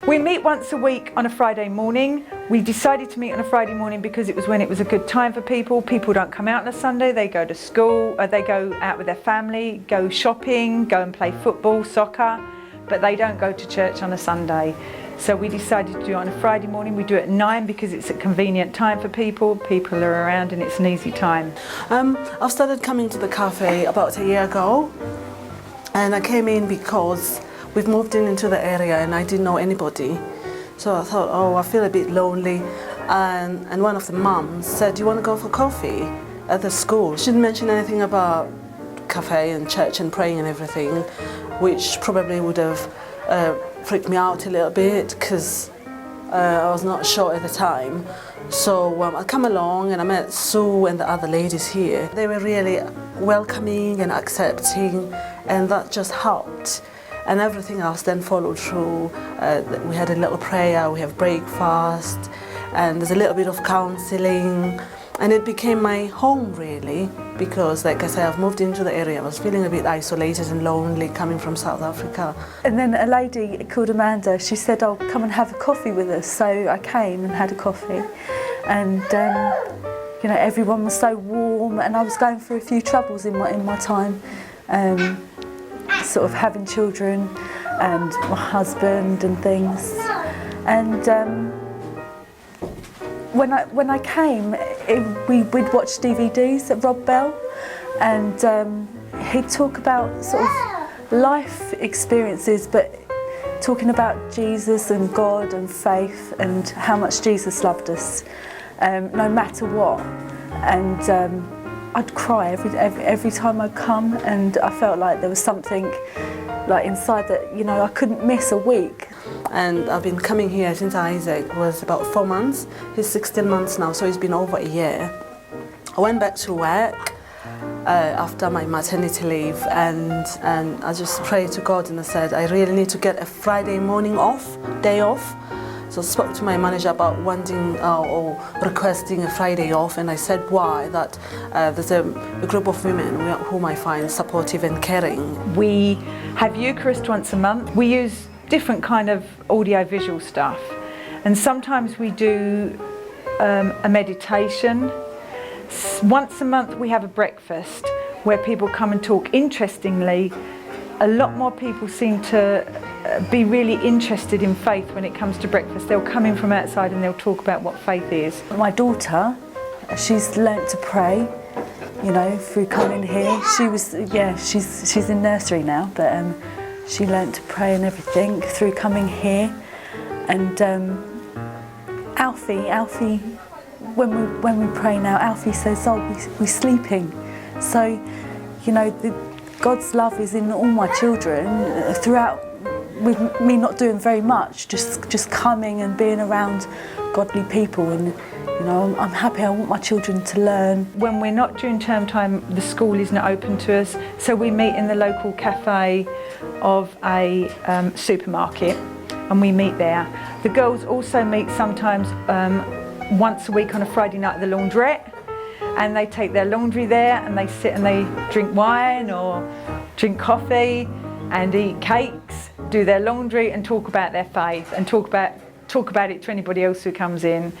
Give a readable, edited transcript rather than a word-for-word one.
We meet once a week on a Friday morning. We decided to meet on a Friday morning because it was when it was a good time for people. People don't come out on a Sunday, they go to school, they go out with their family, go shopping, go and play football, soccer, but they don't go to church on a Sunday. So we decided to do it on a Friday morning. We do it at 9 because it's a convenient time for people. People are around and it's an easy time. I've started coming to the cafe about a year ago, and I came in because we've moved into the area and I didn't know anybody. So I thought, oh, I feel a bit lonely. And one of the mums said, do you want to go for coffee at the school? She didn't mention anything about cafe and church and praying and everything, which probably would have freaked me out a little bit because I was not sure at the time. So I come along and I met Sue and the other ladies here. They were really welcoming and accepting, and that just helped. And everything else then followed through. We had a little prayer, we have breakfast, and there's a little bit of counselling. And it became my home really, because like I say, I've moved into the area. I was feeling a bit isolated and lonely coming from South Africa. And then a lady called Amanda, she said, oh, come and have a coffee with us. So I came and had a coffee. And you know, everyone was so warm, and I was going through a few troubles in my time. Sort of having children and my husband and things. And when I came, we'd watch DVDs at Rob Bell, and he'd talk about sort of life experiences, but talking about Jesus and God and faith and how much Jesus loved us, no matter what. And I'd cry every time I'd come, and I felt like there was something like inside that, you know, I couldn't miss a week. And I've been coming here since Isaac was about 4 months. He's 16 months now, so it's been over a year. I went back to work after my maternity leave, and I just prayed to God and I said, I really need to get a Friday morning off, day off. So I spoke to my manager about wanting or requesting a Friday off, and I said why, that there's a group of women whom I find supportive and caring. We have Eucharist once a month. We use different kind of audio-visual stuff, and sometimes we do a meditation. Once a month we have a breakfast where people come and talk. Interestingly, a lot more people seem to be really interested in faith when it comes to breakfast. They'll come in from outside and they'll talk about what faith is. My daughter, she's learnt to pray, you know, through coming here. She was, yeah, she's in nursery now, but she learnt to pray and everything through coming here. And Alfie, when we pray now, Alfie says, oh, we're sleeping. So, you know, God's love is in all my children throughout, with me not doing very much, just coming and being around godly people. And you know, I'm happy. I want my children to learn. When we're not during term time, the school isn't open to us, so we meet in the local cafe of a supermarket, and we meet there. The girls also meet sometimes once a week on a Friday night at the laundrette, and they take their laundry there and they sit and they drink wine or drink coffee and eat cakes, do their laundry and talk about their faith and talk about it to anybody else who comes in.